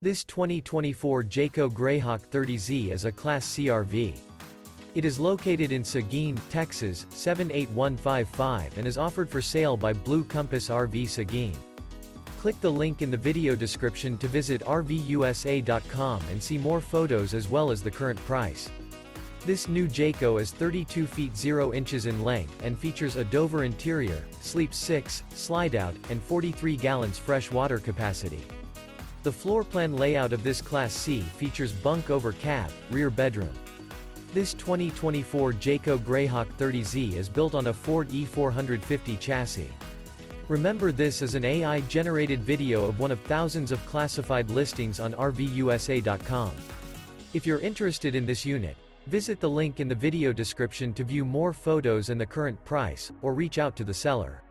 This 2024 Jayco Greyhawk 30Z is a Class C RV. It is located in Seguin, Texas, 78155 and is offered for sale by Blue Compass RV Seguin. Click the link in the video description to visit RVUSA.com and see more photos as well as the current price. This new Jayco is 32 feet 0 inches in length and features a Dover interior, sleeps 6, Slideout, and 43 gallons fresh water capacity. The floor plan layout of this Class C features bunk over cab, rear bedroom. This 2024 Jayco Greyhawk 30Z is built on a Ford E450 chassis. Remember, this is an AI-generated video of one of thousands of classified listings on RVUSA.com. If you're interested in this unit, visit the link in the video description to view more photos and the current price, or reach out to the seller.